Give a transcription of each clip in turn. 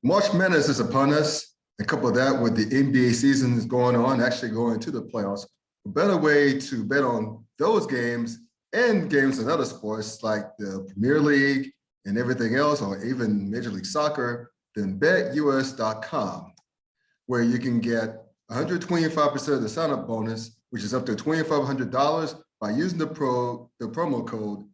March Madness is upon us, and couple that with the NBA season is going on, actually going to the playoffs. A better way to bet on those games and games in other sports like the Premier League and everything else, or even Major League Soccer, than betus.com, where you can get 125% of the sign-up bonus, which is up to $2,500 by using the promo code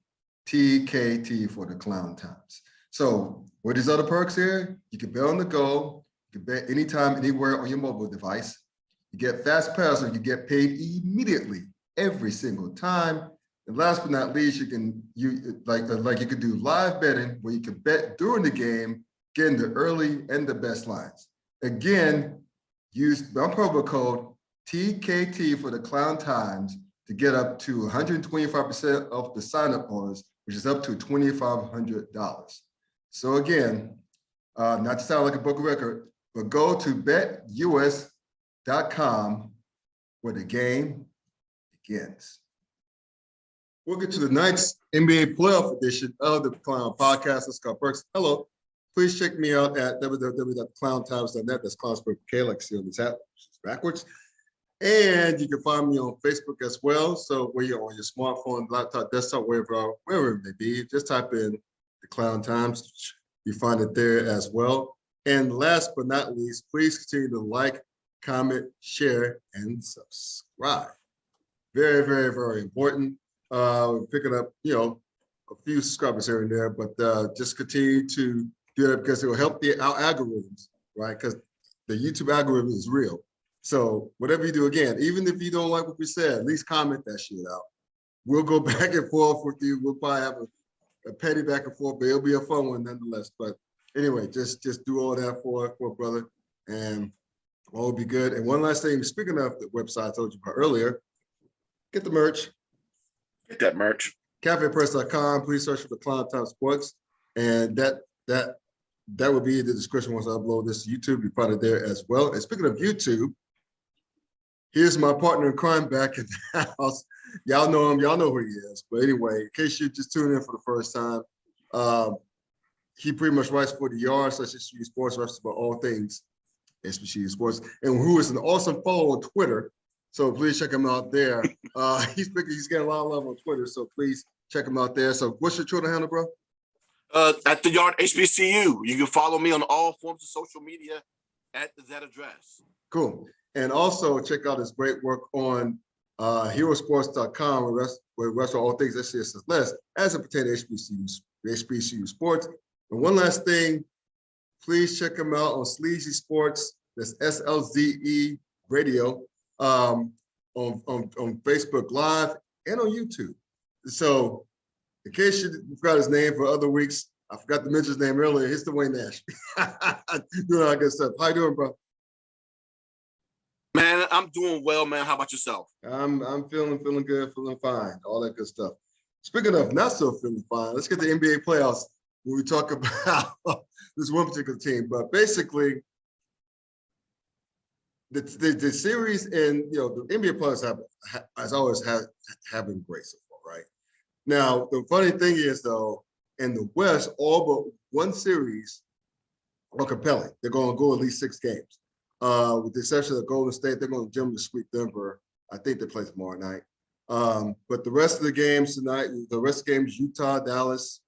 TKT for the Klown Times. So what are these other perks here? You can bet on the go. You can bet anytime, anywhere on your mobile device. You get fast pass, or you get paid immediately every single time. And last but not least, you can you could do live betting where you can bet during the game, getting the early and the best lines. Again, use my promo code TKT for the Klown Times to get up to 125% of the sign-up bonus, which is up to $2,500. So again, not to sound like a book record, but go to betus.com where the game begins. We'll get to the night's NBA playoff edition of the Klown Podcast. Let's go first. Hello. Please check me out at www.klowntimes.net. That's Klown with K, like see on this hat, which is backwards. And you can find me on Facebook as well. So where you're on your smartphone, laptop, desktop, wherever it may be, just type in the Klown Times. You find it there as well. And last but not least, please continue to like, comment, share, and subscribe. Very, very, very important. We're picking up, a few subscribers here and there, but just continue to do that because it will help our algorithms, right? Because the YouTube algorithm is real. So whatever you do, again, even if you don't like what we said, at least comment that shit out. We'll go back and forth with you. We'll probably have a petty back and forth, but it'll be a fun one nonetheless. But anyway, just do all that for brother, and all will be good. And one last thing, speaking of the website I told you about earlier, get the merch. Get that merch. CafePress.com. Please search for the Klown Times Sports, and that would be in the description once I upload this to YouTube. You find it there as well. And speaking of YouTube, here's my partner in crime back in the house. Y'all know him. Y'all know who he is. But anyway, in case you just tuned in for the first time, he pretty much writes for the Yard, such as HBCU Sports, writes about all things HBCU Sports, and who is an awesome follow on Twitter. So please check him out there. He's getting a lot of love on Twitter, so please check him out there. So what's your Twitter handle, bro? At the Yard HBCU. You can follow me on all forms of social media at that address. Cool. And also check out his great work on herosports.com, where we wrestle all things SCSS as it pertains to HBCU Sports. And one last thing, please check him out on Sleazy Sports. That's SLZE Radio on Facebook Live and on YouTube. So in case you forgot his name for other weeks, I forgot to mention his name earlier. It's Dwayne Nash. Doing all that good stuff. How you doing, bro? Man, I'm doing well, man. How about yourself? I'm feeling good, feeling fine, all that good stuff. Speaking of not so feeling fine, let's get the NBA playoffs when we talk about this one particular team. But basically, the series and the NBA playoffs have been great so far, right? Now, the funny thing is, though, in the West, all but one series are compelling. They're going to go at least 6 games. With the exception of Golden State, they're going to generally sweep Denver. I think they play tomorrow night. But the rest of the games tonight, the rest of the games, Utah, Dallas,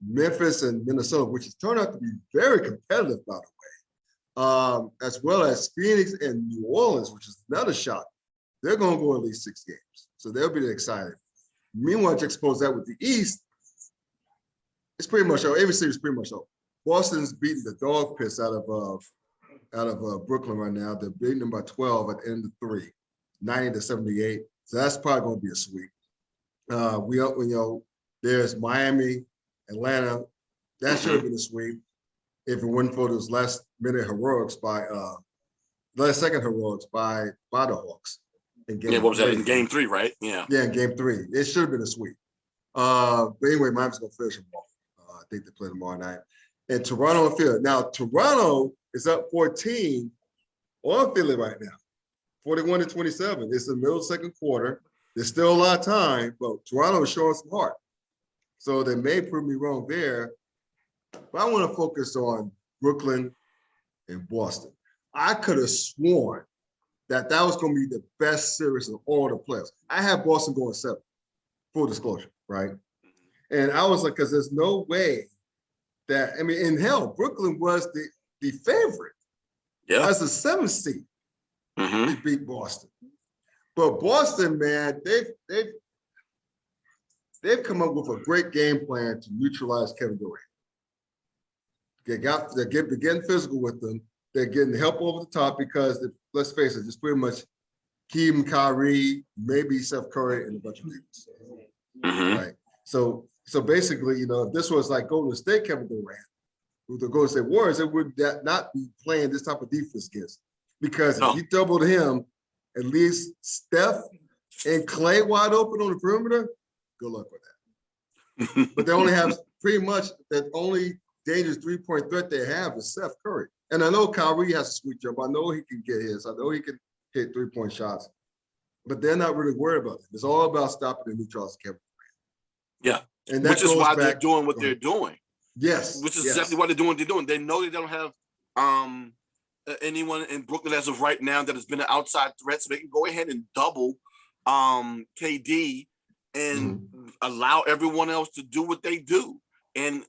Memphis, and Minnesota, which has turned out to be very competitive, by the way, as well as Phoenix and New Orleans, which is another shock. They're going to go at least 6 games. So they'll be excited. Meanwhile, to expose that with the East, it's pretty much over. Every series is pretty much over. Boston's beating the dog piss out of Brooklyn right now. They're beating them by 12 at the end of 3, 90-78. So that's probably going to be a sweep. There's Miami, Atlanta. That should have been a sweep if it wasn't for those last second heroics by the Hawks. What was that in game 3, right? Yeah. Yeah, in game 3. It should have been a sweep. But anyway, Miami's going to finish them off. I think they play tomorrow night. And Toronto and Philly. Now, Toronto is up 14 on Philly right now, 41-27. It's the middle of the second quarter. There's still a lot of time, but Toronto is showing some heart. So they may prove me wrong there. But I want to focus on Brooklyn and Boston. I could have sworn that was going to be the best series of all the playoffs. I had Boston going 7, full disclosure, right? And I was like, because there's no way that, I mean, in hell, Brooklyn was the favorite as the 7th seed to beat Boston. But Boston, man, they've come up with a great game plan to neutralize Kevin Durant. They're getting physical with them. They're getting help over the top because, let's face it, it's pretty much Keem, Kyrie, maybe Steph Curry, and a bunch of dudes. Right. So basically, you know, if this was like Golden State Kevin Durant with the Golden State Warriors, it would not be playing this type of defense against. Because if you doubled him, at least Steph and Clay wide open on the perimeter, good luck with that. But they only have pretty much that only dangerous three-point threat they have is Steph Curry. And I know Kyrie has a sweet jump. I know he can get his. I know he can hit three-point shots. But they're not really worried about it. It's all about stopping the neutrals Kevin Durant. Yeah. And which is why they're doing what they're doing. Yes. Which is exactly what they're doing. They know they don't have anyone in Brooklyn as of right now that has been an outside threat, so they can go ahead and double KD and allow everyone else to do what they do. And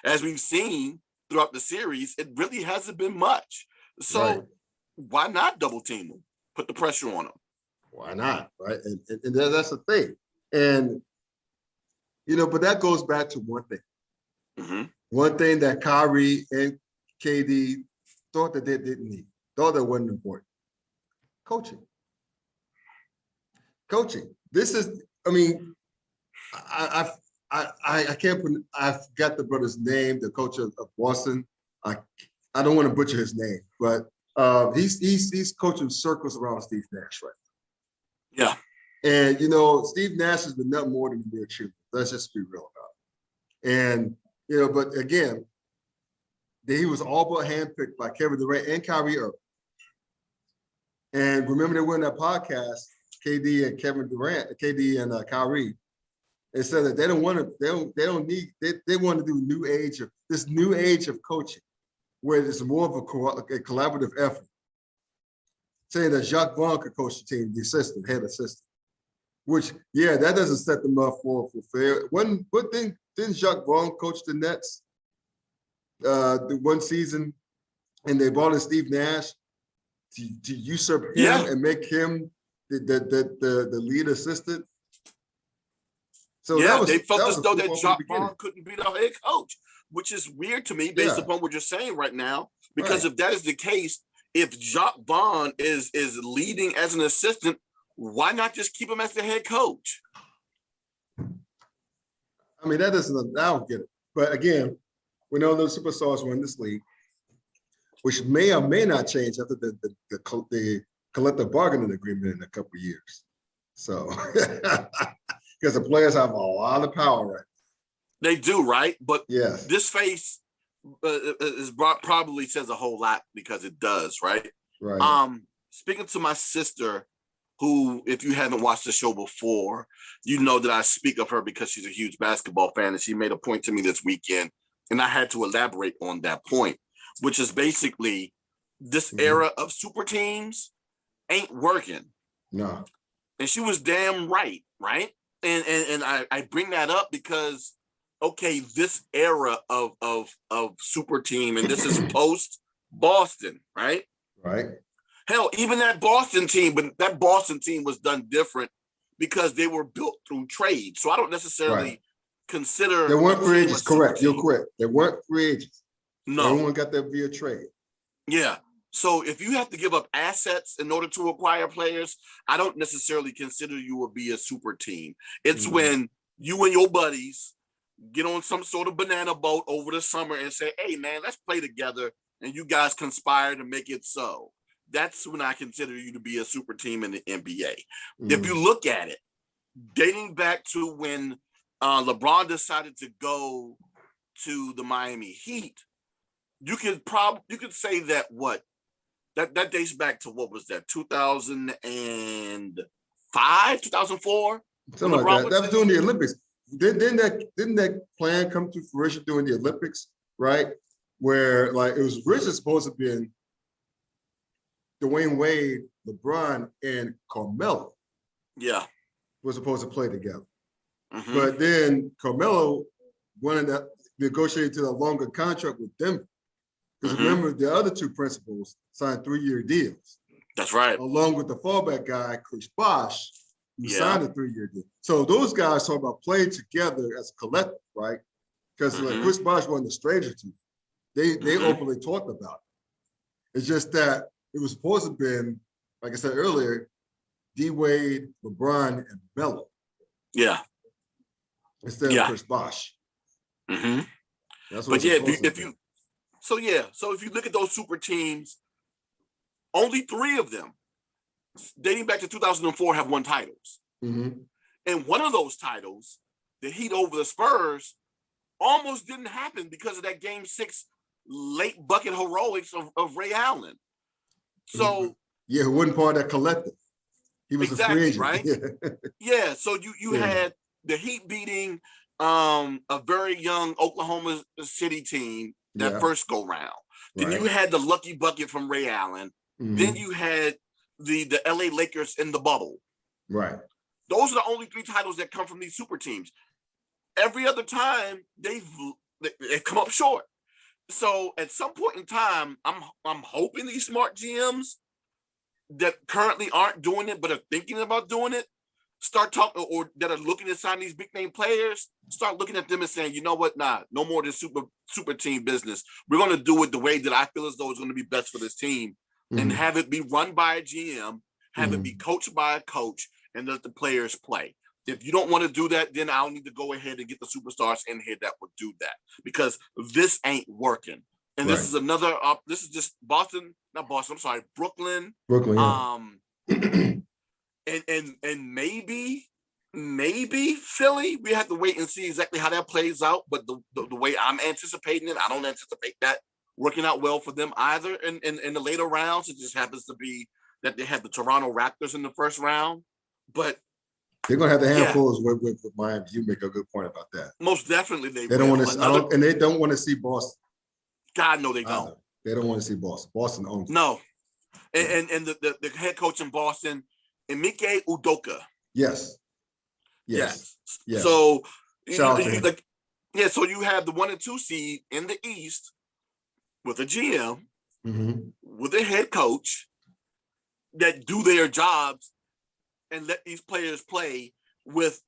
as we've seen throughout the series, it really hasn't been much. So why not double team them? Put the pressure on them. Why not? Right. And that's the thing. And, you know, but that goes back to one thing. One thing that Kyrie and KD thought that they didn't need, thought that wasn't important. Coaching. This is, I mean, I can't put, I forgot the brother's name, the coach of Boston. I don't want to butcher his name, but he's coaching circles around Steve Nash right now. Yeah. And, you know, Steve Nash has been nothing more than a mere cheerleader. Let's just be real about it. And, you know, but again, he was all but handpicked by Kevin Durant and Kyrie Irving. And remember they were in that podcast, KD and Kevin Durant, KD and Kyrie. They said that they don't want to, they want to do this new age of coaching, where it's more of a collaborative effort. Saying that Jacques Vaughn could coach the team, the head assistant. Which, yeah, that doesn't set them up for fair. Didn't Jacques Vaughn coach the Nets the one season, and they brought in Steve Nash to usurp him and make him the lead assistant? So they felt as though that Jacques Vaughn couldn't be the head coach, which is weird to me based upon what you're saying right now. Because if that is the case, if Jacques Vaughn is leading as an assistant, why not just keep him as the head coach? I mean, I don't get it. But again, we know those superstars were in this league, which may or may not change after the collective bargaining agreement in a couple of years. So, because the players have a lot of power right now. They do, right? But yes, this face probably says a whole lot because it does, right? Right. Speaking to my sister, who, if you haven't watched the show before, you know that I speak of her because she's a huge basketball fan, and she made a point to me this weekend, and I had to elaborate on that point, which is basically this era of super teams ain't working. No. And she was damn right? And I bring that up because, okay, this era of super team, and this is post Boston, right? Right. Hell, even that Boston team, but that Boston team was done different because they were built through trade. So I don't necessarily consider they weren't free agents. Correct. You're correct. They weren't free agents. No. Everyone got that via trade. Yeah. So if you have to give up assets in order to acquire players, I don't necessarily consider you will be a super team. It's when you and your buddies get on some sort of banana boat over the summer and say, hey, man, let's play together. And you guys conspire to make it so. That's when I consider you to be a super team in the NBA. If you look at it, dating back to when LeBron decided to go to the Miami Heat, you could say that that dates back to what was that, 2005, 2004? Something like that. That was during the Olympics. Didn't that plan come to fruition during the Olympics, right? where like it was originally supposed to be Dwayne Wade, LeBron, and Carmelo. Yeah. Was supposed to play together. Mm-hmm. But then Carmelo wanted to negotiate to a longer contract with Denver. Because remember, the other two principals signed 3-year deals. That's right. Along with the fallback guy, Chris Bosh, who signed a 3-year deal. So those guys talk about playing together as a collective, right? Because like Chris Bosh wasn't a stranger to it. They openly talked about it. It's just that it was supposed to have been, like I said earlier, D Wade, LeBron, and Melo. Yeah. Instead of Chris Bosh. Mm-hmm. That's what but yeah, if you look at those super teams, only 3 of them, dating back to 2004, have won titles. Mm-hmm. And one of those titles, the Heat over the Spurs, almost didn't happen because of that Game 6 late bucket heroics of Ray Allen. So who wasn't part of that collective. He was a free agent, right? Yeah. So you had the Heat beating a very young Oklahoma City team that first go round. Then you had the lucky bucket from Ray Allen. Then you had the LA Lakers in the bubble. Right. Those are the only 3 titles that come from these super teams. Every other time they've come up short. So at some point in time, I'm hoping these smart GMs that currently aren't doing it but are thinking about doing it start talking, or that are looking to sign these big name players, start looking at them and saying, you know what, no more of this super team business. We're going to do it the way that I feel as though it's going to be best for this team, and have it be run by a GM, have it be coached by a coach, and let the players play. If you don't want to do that, then I'll need to go ahead and get the superstars in here that would do that, because this ain't working. And this is another, this is just Brooklyn. And maybe Philly. We have to wait and see exactly how that plays out. But the way I'm anticipating it, I don't anticipate that working out well for them either in the later rounds. It just happens to be that they have the Toronto Raptors in the first round. But they're gonna have the handfuls with Miami. You make a good point about that. Most definitely they don't want to. And they don't want to see Boston. God, no, they don't. They don't want to see Boston. Boston owns. No, and the head coach in Boston, Emike Udoka. Yes. So so you have the 1 and 2 seed in the East with a GM, with a head coach that do their jobs and let these players play with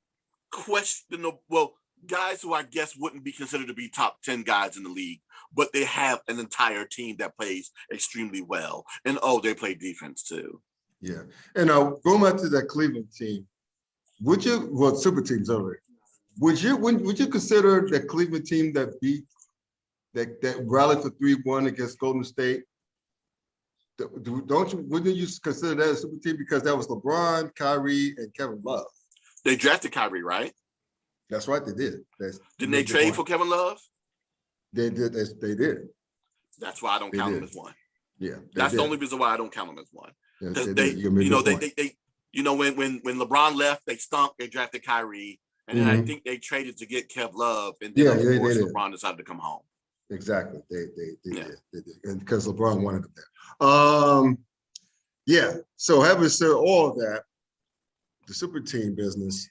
questionable guys who I guess wouldn't be considered to be top 10 guys in the league, but they have an entire team that plays extremely well. And they play defense too. Yeah. And going back to that Cleveland team, super teams over it, would you consider that Cleveland team that beat that rallied for 3-1 against Golden State? Wouldn't you consider that a super team, because that was LeBron, Kyrie, and Kevin Love? They drafted Kyrie, right? That's right, they did. Didn't they trade for Kevin Love? They did. They did. That's why I don't count them as one. Yeah, that's the only reason why I don't count them as one. Yes, they when LeBron left, they stunk. They drafted Kyrie, and then I think they traded to get Kev Love, and then of course LeBron decided to come home. Exactly, they did, and because LeBron wanted them there. So having said all of that, the super team business,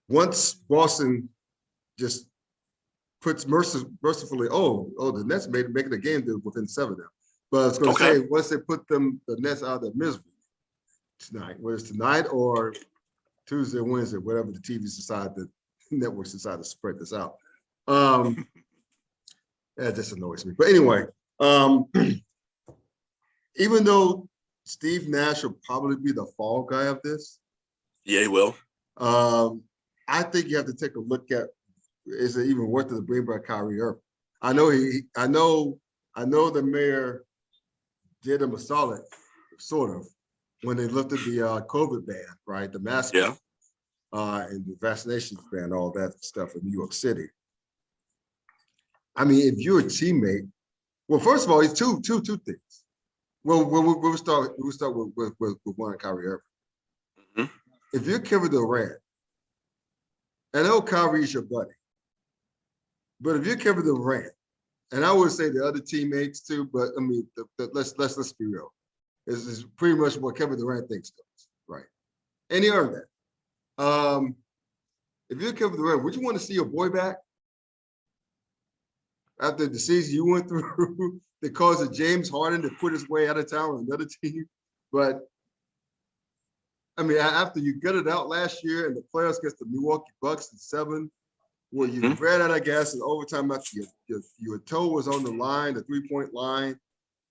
once Boston just puts mercifully, the Nets making a game deal within 7 of them. But I was going to say, once they put the Nets out of their misery tonight, whether it's tonight or Tuesday or Wednesday, whatever the networks decide to spread this out. That just annoys me. But anyway, even though Steve Nash will probably be the fall guy of this. Yeah, he will. I think you have to take a look at, is it even worth it to bring back Kyrie Irving? I know the mayor did him a solid, sort of, when they lifted the COVID ban, right? The mask and the vaccination ban, all that stuff in New York City. I mean, if you're a teammate, well, first of all, it's two things. Well, we'll start with one on Kyrie Irving. If you're Kevin Durant, and I know Kyrie's your buddy, but if you're Kevin Durant and I would say the other teammates too, but I mean, let's be real. This is pretty much what Kevin Durant thinks does, right? And he earned that. If you're Kevin Durant, would you want to see your boy back after the season you went through that caused James Harden to put his way out of town on another team? But I mean, after you gutted out last year and the playoffs against the Milwaukee Bucks in 7, where you ran out of gas in overtime after your toe was on the line, the 3-point line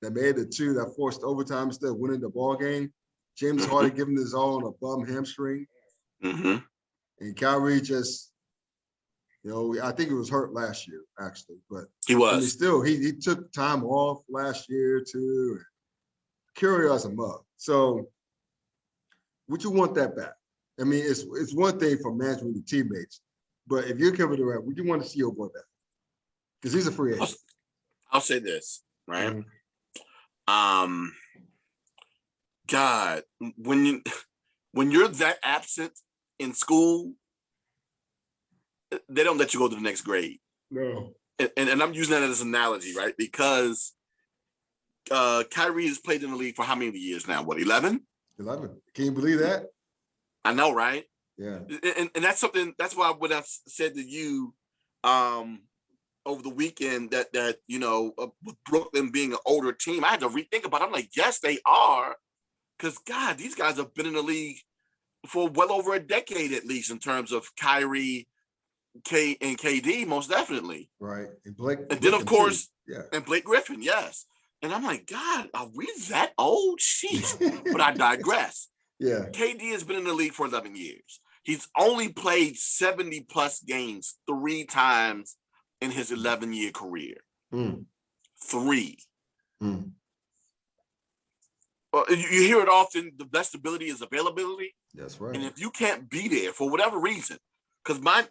that made the 2 that forced overtime instead of winning the ball game. James Harden giving his all on a bum hamstring. And Kyrie just, I think he was hurt last year, actually. But he was. I mean, still, he took time off last year too. Curious a mug. So would you want that back? I mean, it's one thing for management and teammates, but if you're Kevin Durant, would you want to see your boy back? Because he's a free agent. I'll say this, right? God, when you're that absent in school, they don't let you go to the next grade. No. And I'm using that as an analogy, right? Because Kyrie has played in the league for how many years now? What, 11? 11. Can you believe that? I know, right? Yeah. And that's something, that's why what I said to you over the weekend that with Brooklyn being an older team, I had to rethink about it. I'm like, yes, they are. Because, God, these guys have been in the league for well over a decade at least in terms of Kyrie, and KD, most definitely. Right. And Blake. And then, of course, yeah. And Blake Griffin, yes. And I'm like, God, are we that old? Sheesh. But I digress. Yeah. KD has been in the league for 11 years. He's only played 70-plus games 3 times in his 11-year career. 3. Well, you hear it often, the best ability is availability. That's right. And if you can't be there for whatever reason, because my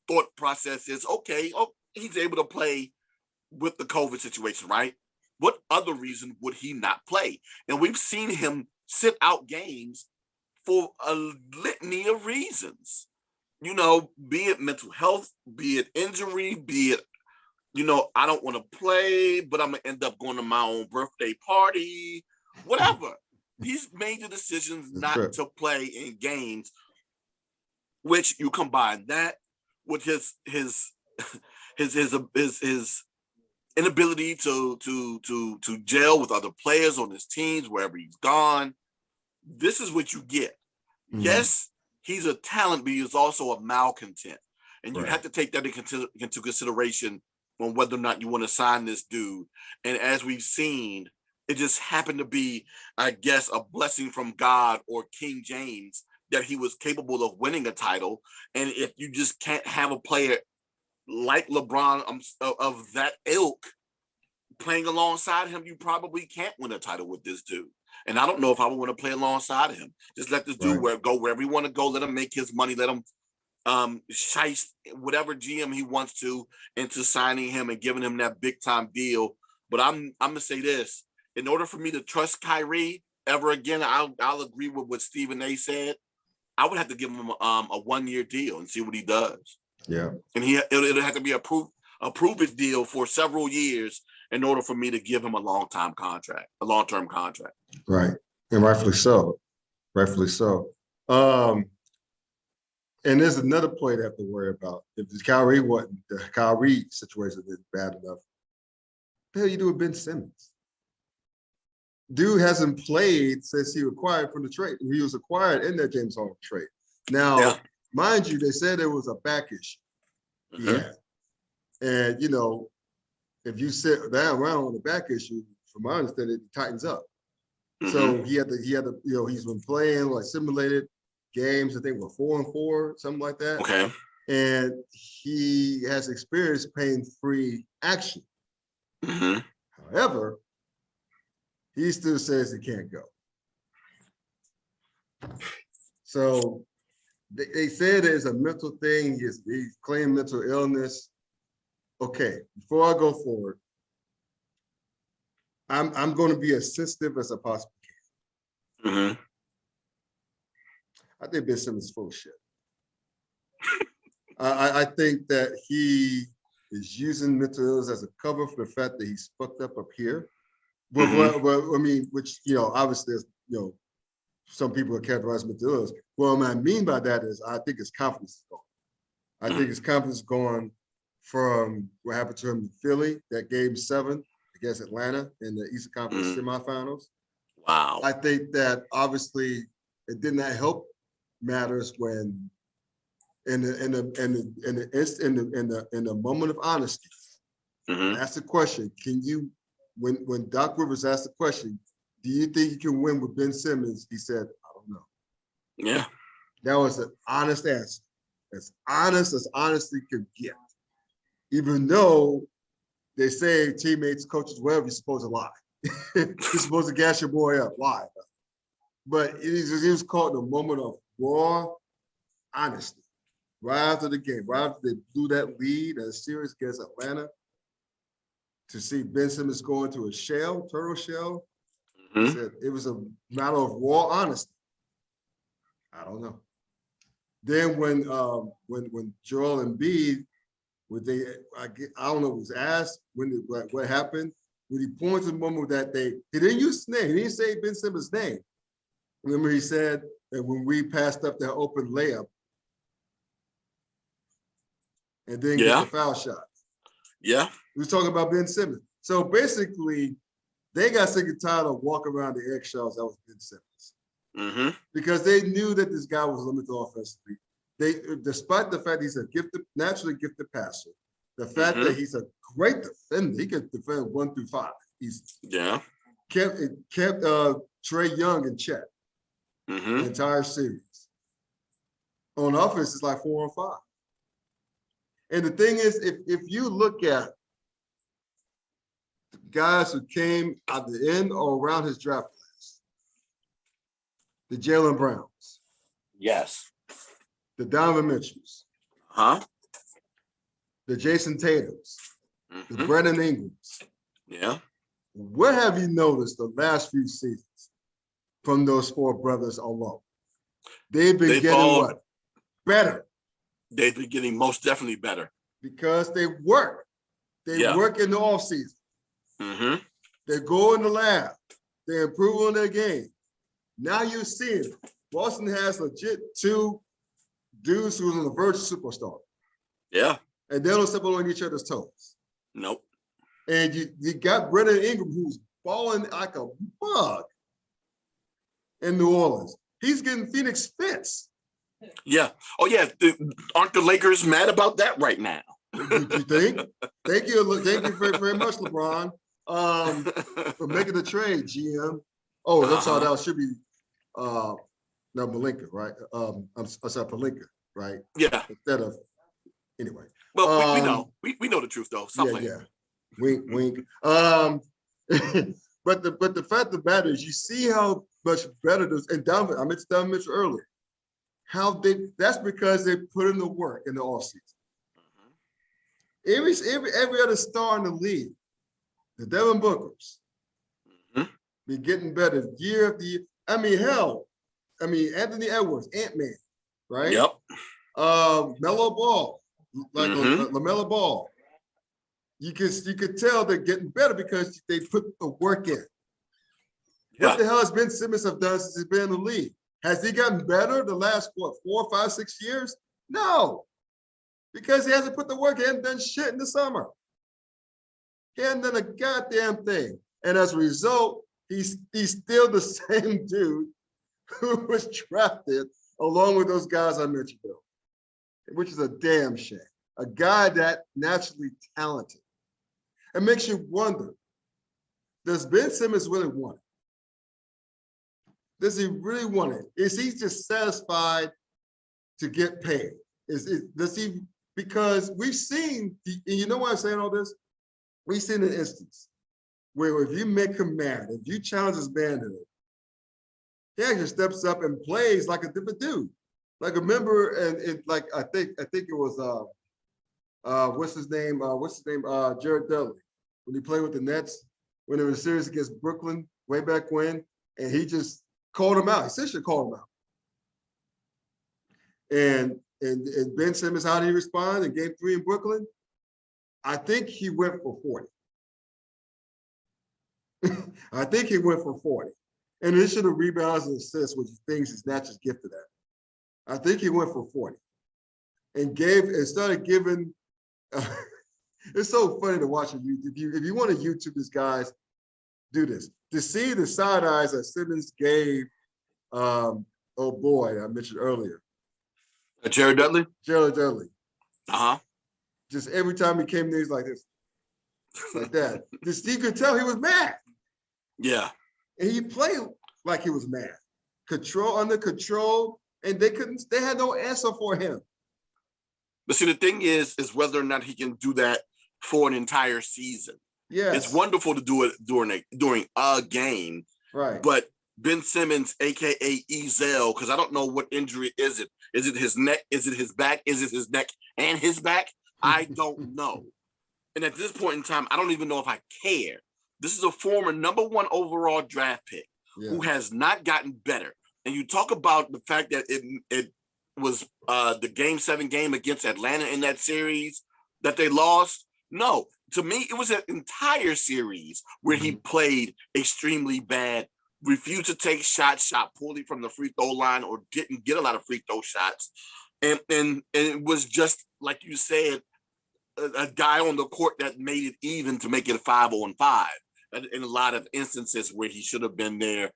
thought process is, okay, he's able to play with the COVID situation, right? What other reason would he not play? And we've seen him sit out games for a litany of reasons, be it mental health, be it injury, be it, I don't want to play, but I'm going to end up going to my own birthday party, whatever. He's made the decisions not to play in games, which you combine that with his inability to gel with other players on his teams wherever he's gone. This is what you get. Yes, he's a talent, but he's also a malcontent. And you have to take that into consideration on whether or not you want to sign this dude. And as we've seen, it just happened to be, I guess, a blessing from God or King James that he was capable of winning a title. And if you just can't have a player like LeBron of that ilk playing alongside him, you probably can't win a title with this dude. And I don't know if I would want to play alongside him. Just let this dude go wherever he want to go. Let him make his money. Let him shice whatever GM he wants to into signing him and giving him that big time deal. But I'm gonna say this: in order for me to trust Kyrie ever again, I'll agree with what Stephen A. said. I would have to give him a 1-year deal and see what he does. Yeah, and it'll have to be a prove it deal for several years in order for me to give him a long-term contract. Right, and rightfully so. And there's another play they have to worry about. If the Kyrie situation is bad enough, what the hell you do with Ben Simmons? Dude hasn't played since he acquired from the trade. He was acquired in that James Harden trade. Now, mind you, they said there was a back issue he had. And, if you sit down around on the back issue, from my understanding, it tightens up. So he had to, he's been playing like simulated games. I think we're 4-4, something like that. Okay. And he has experience pain-free action. However, he still says he can't go. So they said it's a mental thing. He's claimed mental illness. Okay, before I go forward, I'm going to be as sensitive as I possibly can. I think Ben Simmons is full of shit. I think that he is using mental illness as a cover for the fact that he's fucked up here. But, Mhm. but I mean, which, obviously, some people are characterized mental illness. Well, what I mean by that is I think his confidence is gone. I think his confidence is gone from what happened to him in Philly, that game 7 against Atlanta in the Eastern Conference semifinals. Wow. I think that obviously it did not help matters when in the moment of honesty, ask the question, can you, when Doc Rivers asked the question, do you think you can win with Ben Simmons? He said, I don't know. Yeah. That was an honest answer. As honest as honesty could get. Even though they say teammates, coaches, whatever, you're supposed to lie. You're supposed to gas your boy up, lie. But he was caught in a moment of raw honesty. Right after the game, right after they blew that lead as series against Atlanta, to see Ben Simmons go into a turtle shell, he said it was a matter of raw honesty. I don't know. Then when Joel Embiid, I don't know, was asked what happened, when he pointed to the moment that he didn't use his name, he didn't say Ben Simmons' name. Remember, he said that when we passed up that open layup and then get the foul shot. Yeah. He was talking about Ben Simmons. So basically, they got sick and tired of walking around the eggshells that was Ben Simmons. Because they knew that this guy was limited offensively. Despite the fact he's a naturally gifted passer, the fact that he's a great defender, he could defend 1 through 5. He's kept Trae Young in check the entire series. On offense, it's like 4 and 5. And the thing is, if you look at guys who came at the end or around his draft class, the Jaylen Browns. Yes. The Donovan Mitchells. The Jason Tatums. The Brandon Ingrams. Yeah. What have you noticed the last few seasons from those 4 brothers alone? They've been getting what? Better. They've been getting most definitely better. Because they work. They work in the offseason. They go in the lab. They improve on their game. Now you're seeing Boston has legit 2 dudes who's on the verge of superstar. Yeah. And they don't step on each other's toes. Nope. And you got Brandon Ingram who's balling like a bug in New Orleans. He's getting Phoenix fits. Yeah. Oh, yeah. Aren't the Lakers mad about that right now? You think? Thank you very much, LeBron, for making the trade, GM. Oh, I'm sorry, that should be Malinka, right? I'm sorry, Pelinka, right? Yeah. Instead of anyway. Well, we know. We know the truth though. Yeah. Wink, wink. But the fact of the matter is, you see how much better this. And I mentioned Donovan Mitchell earlier. That's because they put in the work in the offseason. Every other star in the league, the Devin Bookers, be getting better year after year. I mean, hell, Anthony Edwards, Ant-Man, right? Yep. Melo Ball, like LaMelo Ball. You could tell they're getting better because they put the work in. Yeah. What the hell has Ben Simmons have done since he's been in the league? Has he gotten better the last 4, 5, 6 years? No. Because he hasn't put the work in, done shit in the summer. He hasn't done a goddamn thing. And as a result, he's still the same dude who was drafted along with those guys I mentioned, Bill, which is a damn shame. A guy that naturally talented. It makes you wonder, does Ben Simmons really want it? Does he really want it? Is he just satisfied to get paid? Does he? Because we've seen, and you know why I'm saying all this? We've seen an instance where if you make command, if you challenge his manhood, he actually steps up and plays like a different dude. Like remember, and like I think it was what's his name? Jared Dudley, when he played with the Nets, when it was a series against Brooklyn way back when, and he just called him out. He essentially called him out. And Ben Simmons, how did he respond in game 3 in Brooklyn? I think he went for 40. I think he went for 40. In addition to rebounds and assists, which he thinks is not just gifted at. I think he went for 40 and started giving. It's so funny to watch. If you want to YouTube this, guys, do this. To see the side eyes that Simmons gave, oh boy, I mentioned earlier. Jared Dudley? Jared Dudley. Uh-huh. Just every time he came there, he's like this, like that. Just you could tell he was mad. Yeah. And he played like he was mad. Under control, and they had no answer for him. But see, the thing is whether or not he can do that for an entire season. Yeah. It's wonderful to do it during a game. Right. But Ben Simmons, aka Ezel, because I don't know what injury is it. Is it his neck? Is it his back? Is it his neck and his back? I don't know. And at this point in time, I don't even know if I care. This is a former #1 overall draft pick who has not gotten better. And you talk about the fact that it was the Game 7 game against Atlanta in that series that they lost. No, to me, it was an entire series where he played extremely bad, refused to take shots, shot poorly from the free throw line, or didn't get a lot of free throw shots. And it was just, like you said, a guy on the court that made it even to make it 5-on-5 in a lot of instances where he should have been there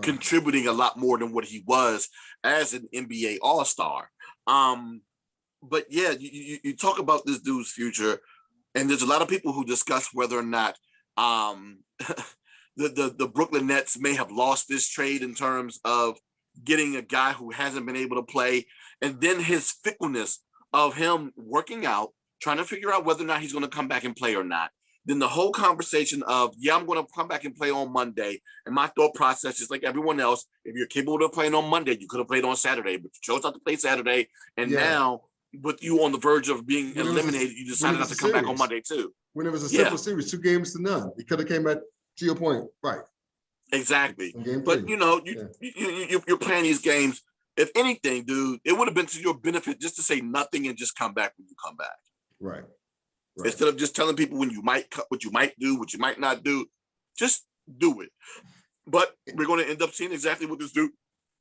contributing a lot more than what he was as an NBA All-Star. But yeah, you talk about this dude's future, and there's a lot of people who discuss whether or not the Brooklyn Nets may have lost this trade in terms of getting a guy who hasn't been able to play, and then his fickleness of him working out, trying to figure out whether or not he's going to come back and play or not. Then the whole conversation of, yeah, I'm going to come back and play on Monday. And my thought process, just like everyone else, if you're capable of playing on Monday, you could have played on Saturday, but you chose not to play Saturday. And now, with you on the verge of being eliminated, you decided not to come back on Monday too. When it was a simple series, 2-0. He could have came back to your point, right? Exactly. But you're playing these games. If anything, dude, it would have been to your benefit just to say nothing and just come back when you come back. Right. Instead of just telling people when you might cut, what you might do, what you might not do, just do it. But we're going to end up seeing exactly what this dude,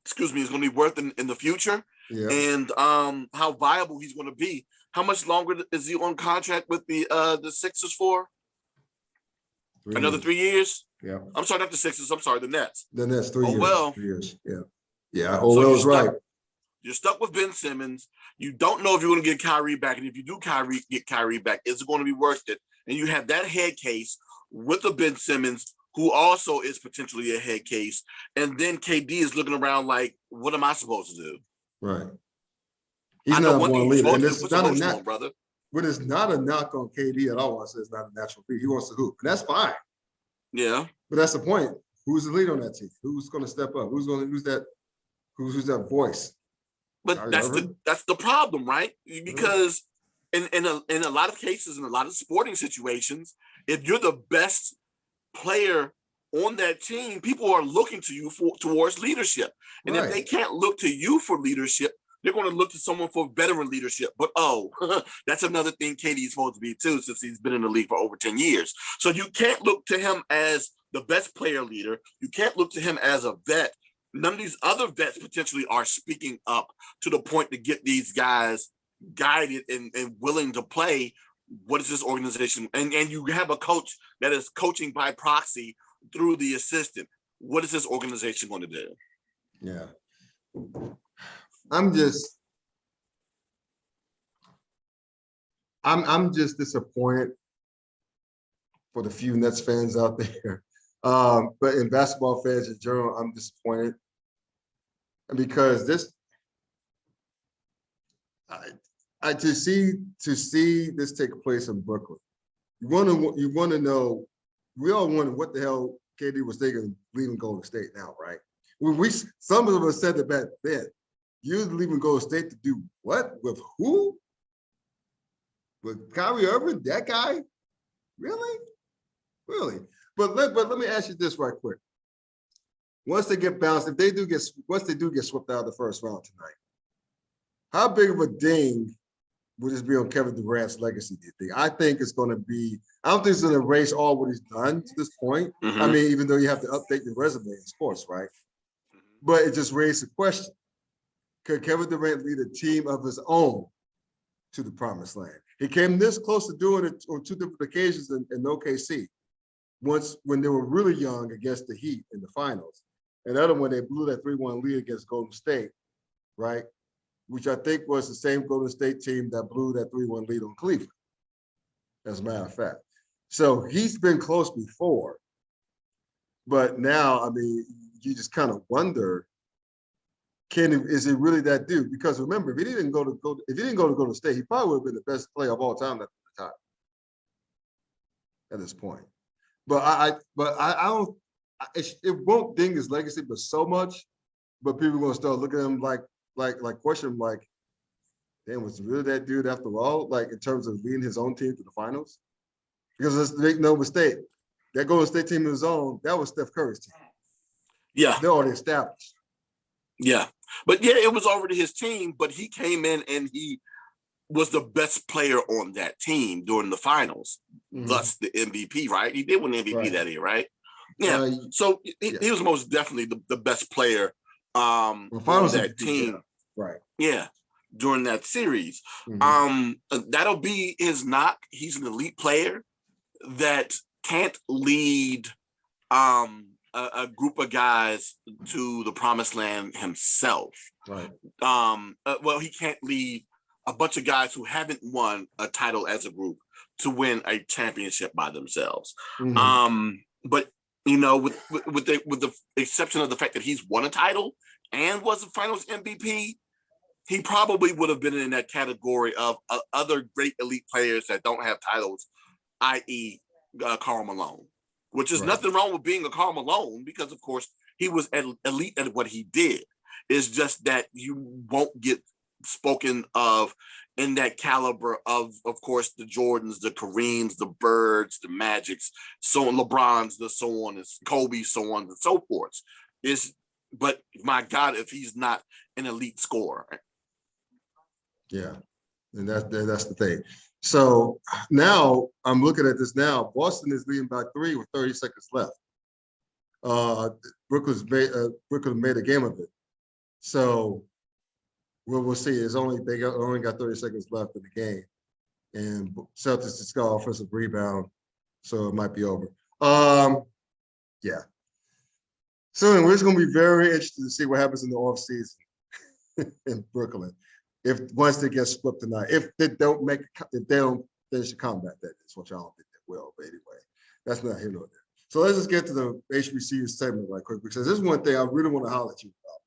is going to be worth in the future, and how viable he's going to be. How much longer is he on contract with the Sixers for? Another 3 years? Yeah. I'm sorry, not the Sixers. I'm sorry, the Nets. The Nets, 3 years. Well, 3 years. Yeah. Yeah. Oh, well, was right. You're stuck with Ben Simmons. You don't know if you're going to get Kyrie back. And if you do get Kyrie back, is it going to be worth it? And you have that head case with a Ben Simmons, who also is potentially a head case. And then KD is looking around like, what am I supposed to do? Right. He's not one leader. And it's not a knock, brother. But it's not a knock on KD at all. I say it's not a natural leader. He wants to hoop. And that's fine. Yeah. But that's the point. Who's the leader on that team? Who's going to step up? Who's that voice? But that's the problem, right? Because in a lot of cases, in a lot of sporting situations, if you're the best player on that team, people are looking to you towards leadership. And if they can't look to you for leadership, they're going to look to someone for veteran leadership. But that's another thing KD is supposed to be too, since he's been in the league for over 10 years. So you can't look to him as the best player leader. You can't look to him as a vet. None of these other vets potentially are speaking up to the point to get these guys guided and willing to play. What is this organization? And you have a coach that is coaching by proxy through the assistant. What is this organization going to do? Yeah. I'm just disappointed for the few Nets fans out there. But in basketball fans in general, I'm disappointed. And because to see this take place in Brooklyn, you want to know, we all wonder what the hell KD was thinking leaving Golden State now, right? Some of us said it back then. You're leaving Golden State to do what? With who? With Kyrie Irving? That guy? Really? Really? But let me ask you this right quick. Once they get bounced, once they do get swept out of the first round tonight, how big of a ding will just be on Kevin Durant's legacy thing. I think it's going to be, I don't think it's going to erase all what he's done to this point. I mean, even though you have to update your resume in sports, right? But it just raised the question. Could Kevin Durant lead a team of his own to the promised land? He came this close to doing it on 2 different occasions in OKC. Once when they were really young against the Heat in the finals. And the other one, they blew that 3-1 lead against Golden State, right? Which I think was the same Golden State team that blew that 3-1 lead on Cleveland, as a matter of fact. So he's been close before. But now, I mean, you just kind of wonder, is he really that dude? Because remember, if he didn't go to Golden State, he probably would have been the best player of all time at the time. At this point. But I don't. It won't ding his legacy, but so much. But people are gonna start looking at him like question him like, damn, was really that dude after all? Like in terms of leading his own team to the finals? Because let's make no mistake, that Golden State team in his own, that was Steph Curry's team. Yeah, they're already established. Yeah, but yeah, it was already his team. But he came in and he was the best player on that team during the finals, thus the MVP, right? He did win the MVP that year, right? Yeah. So he was most definitely the best player on that team. Right. Yeah. During that series. That'll be his knock. He's an elite player that can't lead a group of guys to the promised land himself. Right. Well, he can't lead a bunch of guys who haven't won a title as a group to win a championship by themselves. But you know, with the exception of the fact that he's won a title and was the finals MVP, he probably would have been in that category of other great elite players that don't have titles, i.e. Karl Malone, which is nothing wrong with being a Karl Malone because, of course, he was elite at what he did. It's just that you won't get spoken of in that caliber of course, the Jordans, the Kareems, the Birds, the Magics, so on, LeBrons, the so on, and Kobe, so on and so forth. But my God, if he's not an elite scorer. Yeah, and that's the thing. So now I'm looking at this now. Boston is leading by 3 with 30 seconds left. Brooklyn made a game of it. So we'll see. They only got 30 seconds left in the game, and Celtics just got offensive rebound, so it might be over. Yeah. So anyway, it's going to be very interesting to see what happens in the offseason in Brooklyn. Once they get swept tonight, if they don't finish the combat, that is, which I don't think they will. But anyway, that's not here nor there. So let's just get to the HBCU segment right quick, because this is one thing I really want to holler at you about,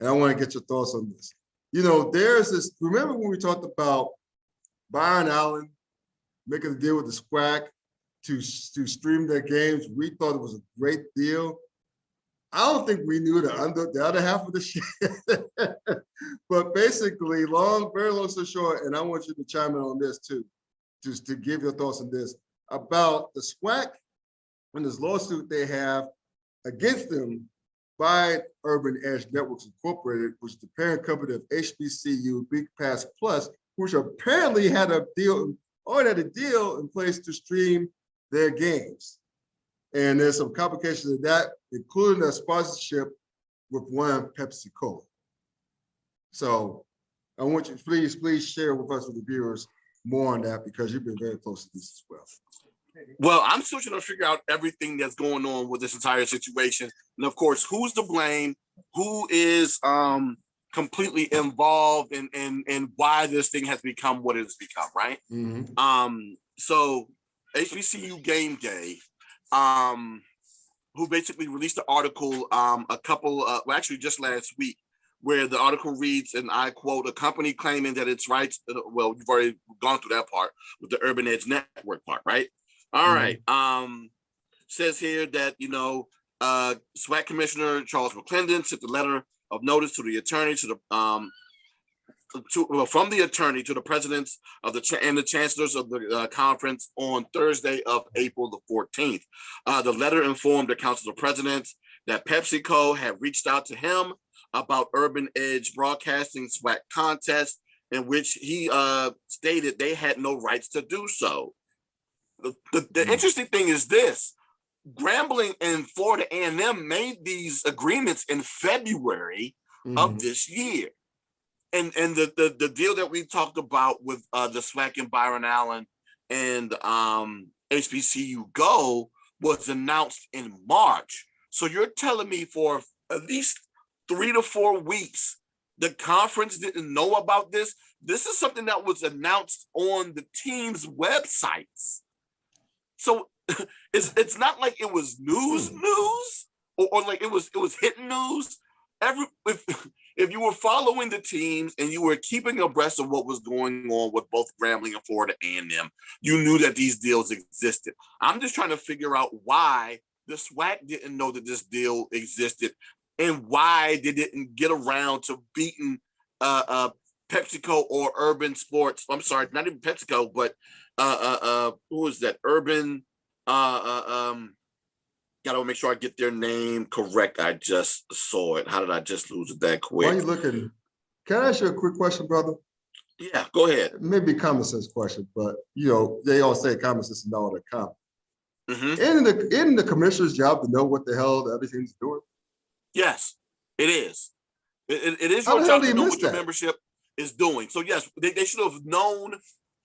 and I want to get your thoughts on this. You know, there's this. Remember when we talked about Byron Allen making a deal with the SWAC to stream their games? We thought it was a great deal. I don't think we knew the other half of the shit. But basically, very long story short, and I want you to chime in on this too, just to give your thoughts on this, about the SWAC and this lawsuit they have against them by Urban Edge Networks Incorporated, which is the parent company of HBCU Big Pass Plus, which apparently had a deal in place to stream their games. And there's some complications of that, including a sponsorship with one Pepsi-Cola. So I want you, please share with us, with the viewers, more on that, because you've been very close to this as well. Well, I'm still trying to figure out everything that's going on with this entire situation. And of course, who's to blame, who is completely involved in why this thing has become what it's become, right? So HBCU Game Day, who basically released the article actually just last week, where the article reads, and I quote, "A company claiming that its rights," well, you've already gone through that part with the Urban Edge Network part, right? All right. Says here that, SWAC Commissioner Charles McClendon sent a letter of notice to the attorney, from the attorney to the presidents of and the chancellors of the conference on Thursday of April the 14th. The letter informed the Council of Presidents that PepsiCo had reached out to him about Urban Edge Broadcasting SWAC contest in which he stated they had no rights to do so. The interesting thing is this: Grambling and Florida A&M made these agreements in February of this year. And the deal that we talked about with the SWAC and Byron Allen and HBCU Go was announced in March. So you're telling me for at least 3 to 4 weeks, the conference didn't know about this? This is something that was announced on the team's websites. So it's not like it was news or like it was hidden news. If you were following the teams and you were keeping abreast of what was going on with both Grambling and Florida A&M, you knew that these deals existed. I'm just trying to figure out why the SWAC didn't know that this deal existed and why they didn't get around to beating PepsiCo or Urban Sports. I'm sorry, not even PepsiCo, but who was that? Urban. Gotta make sure I get their name correct. I just saw it. How did I just lose it that quick? Why are you looking? Can I ask you a quick question, brother? Yeah, go ahead. Maybe a common sense question, but they all say common sense and all that common. Mm-hmm. Isn't the commissioner's job to know what the hell the other team's doing? Yes, it is. It is your job to know what your membership is doing. So yes, they should have known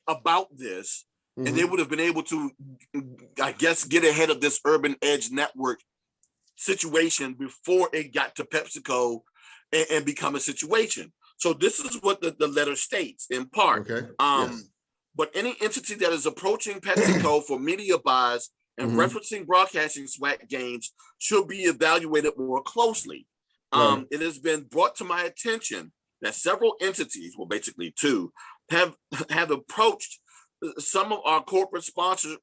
about this. And they would have been able to, I guess, get ahead of this Urban Edge Network situation before it got to PepsiCo and become a situation. So this is what the letter states in part. Okay. But any entity that is approaching PepsiCo for media buys and referencing broadcasting SWAC games should be evaluated more closely. It has been brought to my attention that several entities, well, basically 2, have approached some of our corporate sponsor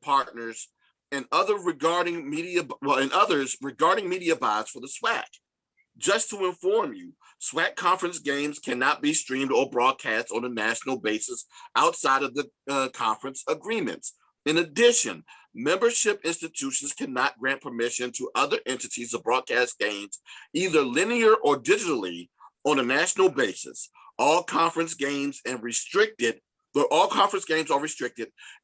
partners and others regarding media buys for the SWAC. Just to inform you, SWAC conference games cannot be streamed or broadcast on a national basis outside of the conference agreements. In addition, membership institutions cannot grant permission to other entities to broadcast games either linear or digitally on a national basis. All conference games are restricted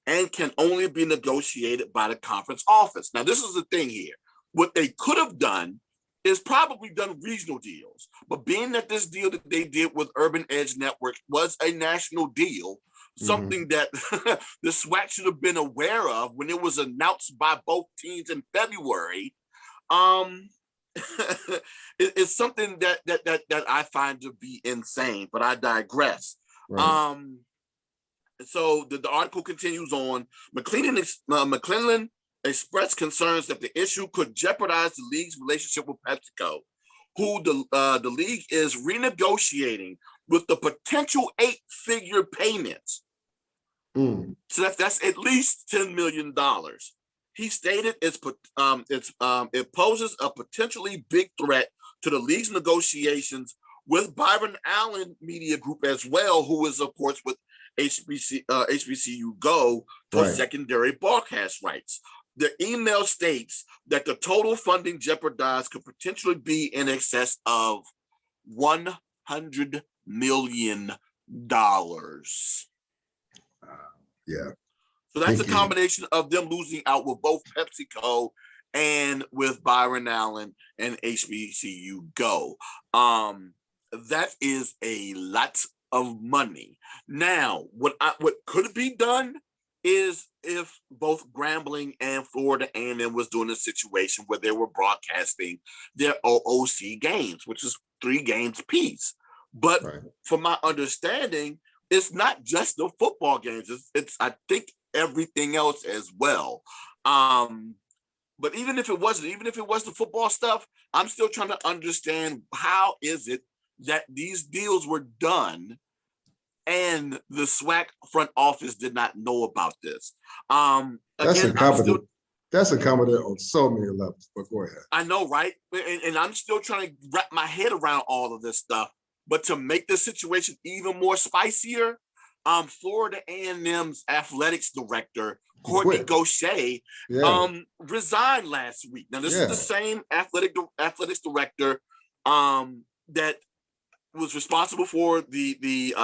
and can only be negotiated by the conference office. Now, this is the thing here. What they could have done is probably done regional deals. But being that this deal that they did with Urban Edge Network was a national deal, something that the SWAC should have been aware of when it was announced by both teams in February, it's something that I find to be insane, but I digress. Right. So the article continues on. McClellan expressed concerns that the issue could jeopardize the league's relationship with PepsiCo, who the league is renegotiating with the potential 8-figure payments. So that's at least $10 million. He stated it poses a potentially big threat to the league's negotiations with Byron Allen Media Group as well, who is of course with HBCU Go for secondary broadcast rights. The email states that the total funding jeopardized could potentially be in excess of $100 million. Yeah. So that's a combination of them losing out with both PepsiCo and with Byron Allen and HBCU Go. That is a lot of money. Now, what could be done is if both Grambling and Florida A&M was doing a situation where they were broadcasting their OOC games, which is 3 games apiece. But from my understanding, it's not just the football games. It's I think everything else as well. But even if it was the football stuff, I'm still trying to understand how is it that these deals were done and the SWAC front office did not know about this. That's incompetent. That's incompetent on so many levels, but go ahead. I know, right? And I'm still trying to wrap my head around all of this stuff. But to make the situation even more spicier, Florida A&M's athletics director, Courtney Gaucher, resigned last week. Now, this is the same athletics director that was responsible for the